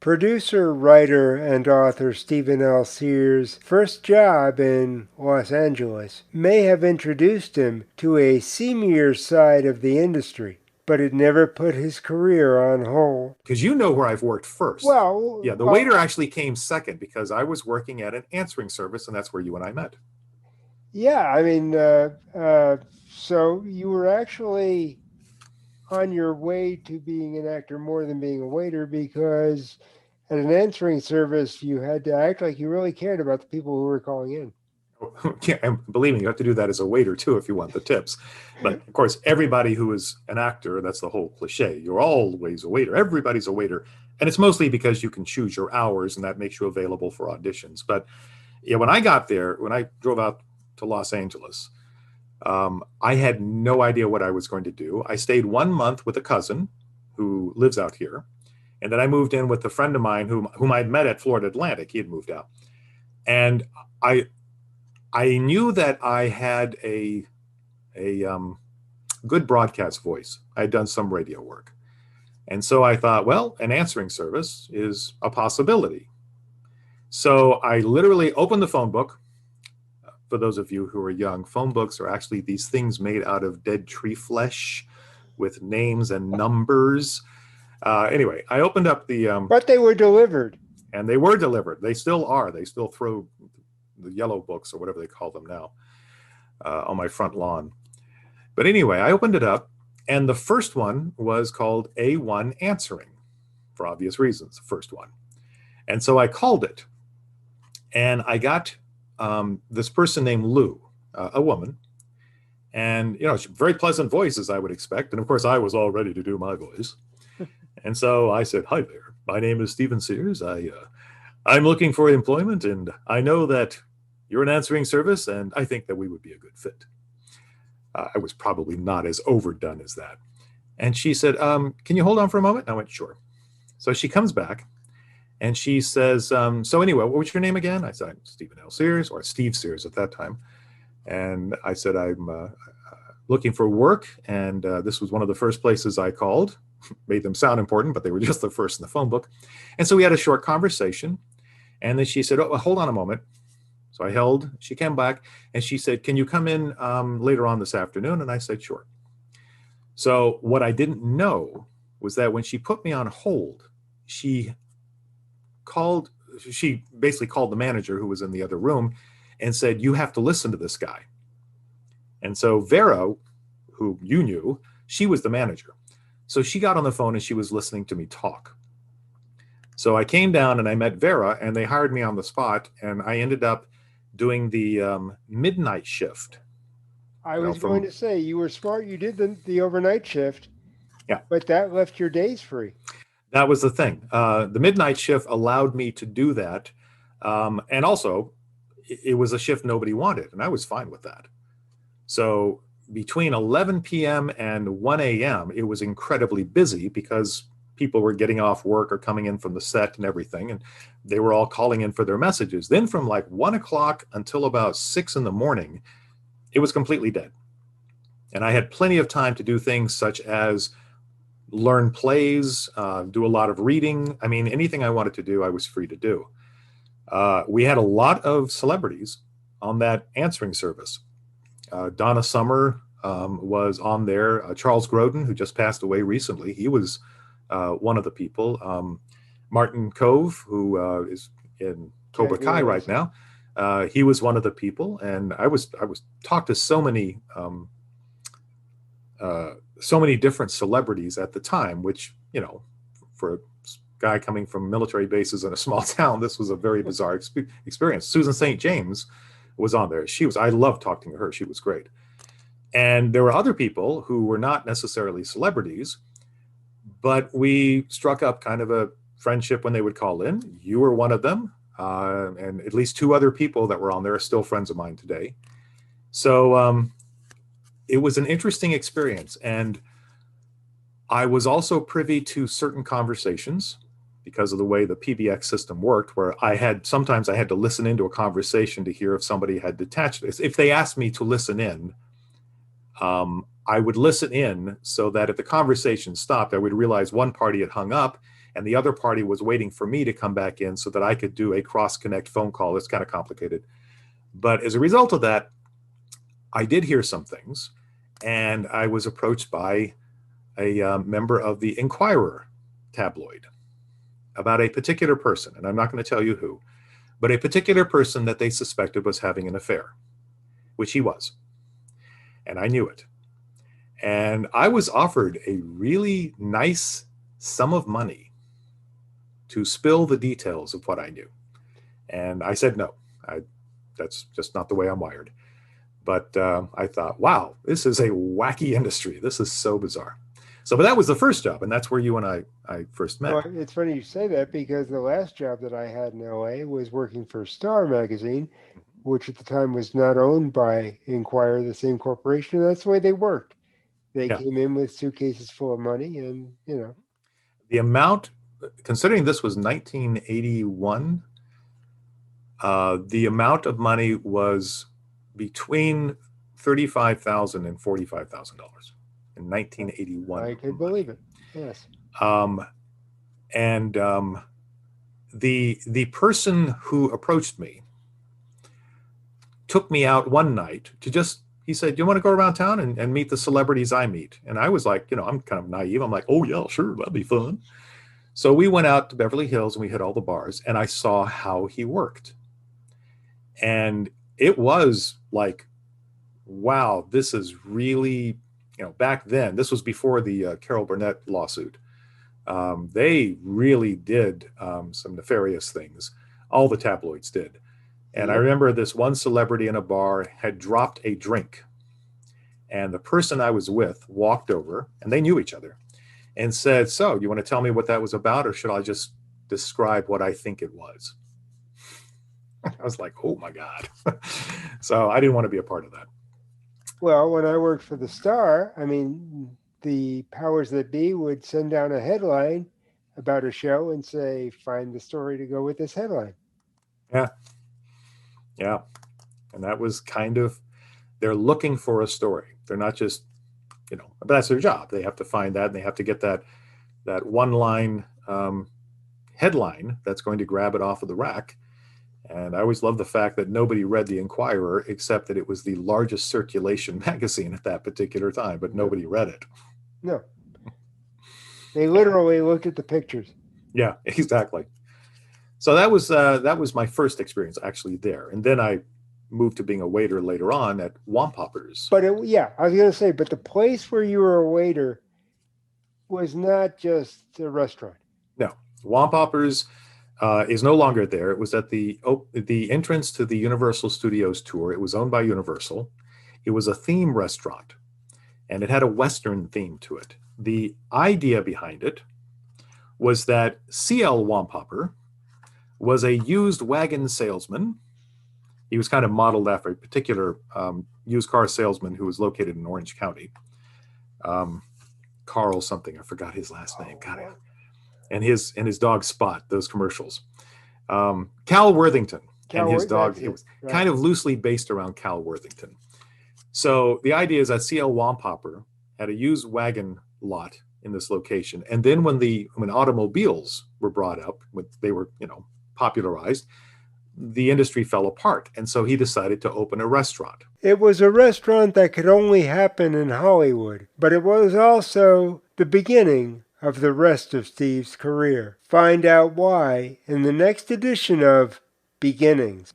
Producer, writer, and author Stephen L. Sears' first job in Los Angeles may have introduced him to a seamier side of the industry, but it never put his career on hold. Because you know where I've worked first. Well, yeah, the waiter actually came second because I was working at an answering service, and that's where you and I met. Yeah, I mean, so you were actually on your way to being an actor more than being a waiter, because at an answering service, you had to act like you really cared about the people who were calling in. Yeah, and believe me, you have to do that as a waiter too if you want the tips. But of course, everybody who is an actor, that's the whole cliche. You're always a waiter. Everybody's a waiter. And it's mostly because you can choose your hours and that makes you available for auditions. But yeah, when I got there, when I drove out to Los Angeles, I had no idea what I was going to do. I stayed 1 month with a cousin who lives out here. And then I moved in with a friend of mine whom I'd met at Florida Atlantic. He had moved out. And I knew that I had a good broadcast voice. I'd done some radio work. And so I thought, well, an answering service is a possibility. So I literally opened the phone book. For those of you who are young, phone books are actually these things made out of dead tree flesh with names and numbers. Anyway, I opened up the... But they were delivered. And they were delivered. They still are. They still throw the yellow books or whatever they call them now on my front lawn. But anyway, I opened it up, and the first one was called A1 Answering, for obvious reasons, the first one. And so I called it, and I got this person named Lou, a woman, and very pleasant voice, as I would expect. And of course, I was all ready to do my voice. And so I said, "Hi there, my name is Stephen Sears. I'm looking for employment, and I know that you're an answering service, and I think that we would be a good fit." I was probably not as overdone as that. And she said, "Can you hold on for a moment?" And I went, "Sure." So she comes back, and she says, "So anyway, what was your name again?" I said, "I'm Stephen L. Sears," or Steve Sears at that time. And I said, "I'm looking for work, and this was one of the first places I called." Made them sound important, but they were just the first in the phone book. And so we had a short conversation. And then she said, "Oh, hold on a moment." So I held. She came back, and she said, "Can you come in later on this afternoon?" And I said, "Sure." So what I didn't know was that when she put me on hold, she basically called the manager who was in the other room and said, "You have to listen to this guy." And so Vera, who you knew, she was the manager. So she got on the phone and she was listening to me talk. So I came down and I met Vera, and they hired me on the spot, and I ended up doing the midnight shift. I was going to say, you were smart. You did the overnight shift. Yeah. But that left your days free. That was the thing. The midnight shift allowed me to do that. And also, it was a shift nobody wanted, and I was fine with that. So between 11 p.m. and 1 a.m., it was incredibly busy because people were getting off work or coming in from the set and everything, and they were all calling in for their messages. Then from like 1 o'clock until about 6 in the morning, it was completely dead. And I had plenty of time to do things such as learn plays, do a lot of reading. I mean, anything I wanted to do, I was free to do. We had a lot of celebrities on that answering service. Donna Summer was on there. Charles Grodin, who just passed away recently, he was one of the people. Martin Cove, who is in Cobra Kai right now, he was one of the people. And I was talked to so many different celebrities at the time, which, for a guy coming from military bases in a small town, this was a very bizarre experience. Susan St. James was on there. I loved talking to her. She was great. And there were other people who were not necessarily celebrities, but we struck up kind of a friendship when they would call in. You were one of them. And at least 2 other people that were on there are still friends of mine today. So it was an interesting experience. And I was also privy to certain conversations because of the way the PBX system worked, where sometimes I had to listen into a conversation to hear if somebody had detached. If they asked me to listen in, I would listen in so that if the conversation stopped, I would realize one party had hung up and the other party was waiting for me to come back in so that I could do a cross-connect phone call. It's kind of complicated. But as a result of that, I did hear some things, and I was approached by a member of the Inquirer tabloid about a particular person, and I'm not going to tell you who, but a particular person that they suspected was having an affair, which he was. And I knew it. And I was offered a really nice sum of money to spill the details of what I knew. And I said no. That's just not the way I'm wired. But I thought, wow, this is a wacky industry. This is so bizarre. So, but that was the first job, and that's where you and I first met. Well, it's funny you say that because the last job that I had in LA was working for Star magazine, which at the time was not owned by Inquirer, the same corporation. That's the way they worked. They Yeah. came in with suitcases full of money, and The amount, considering this was 1981, the amount of money was between $35,000 and $45,000 in 1981. I could believe it. Yes. And the person who approached me took me out one night to just, he said, "You want to go around town and meet the celebrities I meet?" And I was like, I'm kind of naive. I'm like, "Oh yeah, sure, that'd be fun." So we went out to Beverly Hills and we hit all the bars, and I saw how he worked. And it was like, wow, this is really, back then, this was before the Carol Burnett lawsuit. They really did some nefarious things. All the tabloids did. And I remember this one celebrity in a bar had dropped a drink. And the person I was with walked over, and they knew each other, and said, "So, you want to tell me what that was about, or should I just describe what I think it was?" I was like, oh my God. So I didn't want to be a part of that. Well, when I worked for the Star, I mean, the powers that be would send down a headline about a show and say, "Find the story to go with this headline." Yeah. Yeah. And that was kind of, they're looking for a story. They're not just, but that's their job. They have to find that, and they have to get that one line headline that's going to grab it off of the rack. And I always love the fact that nobody read the Inquirer, except that it was the largest circulation magazine at that particular time, but nobody read it. No. They literally looked at the pictures. Yeah, exactly. So that was my first experience actually there. And then I moved to being a waiter later on at Wampoppers. But I was going to say, but the place where you were a waiter was not just a restaurant. No, Wampoppers is no longer there. It was at the entrance to the Universal Studios tour. It was owned by Universal. It was a theme restaurant, and it had a Western theme to it. The idea behind it was that C.L. Wampopper was a used wagon salesman. He was kind of modeled after a particular used car salesman who was located in Orange County. Carl something, I forgot his last name. God, and his dog Spot, those commercials. Cal Worthington and his dog. It was kind of loosely based around Cal Worthington. So the idea is that C.L. Wampopper had a used wagon lot in this location, and then when automobiles were brought up, when they were popularized, the industry fell apart, and so he decided to open a restaurant. It was a restaurant that could only happen in Hollywood, but it was also the beginning of the rest of Steve's career. Find out why in the next edition of Beginnings.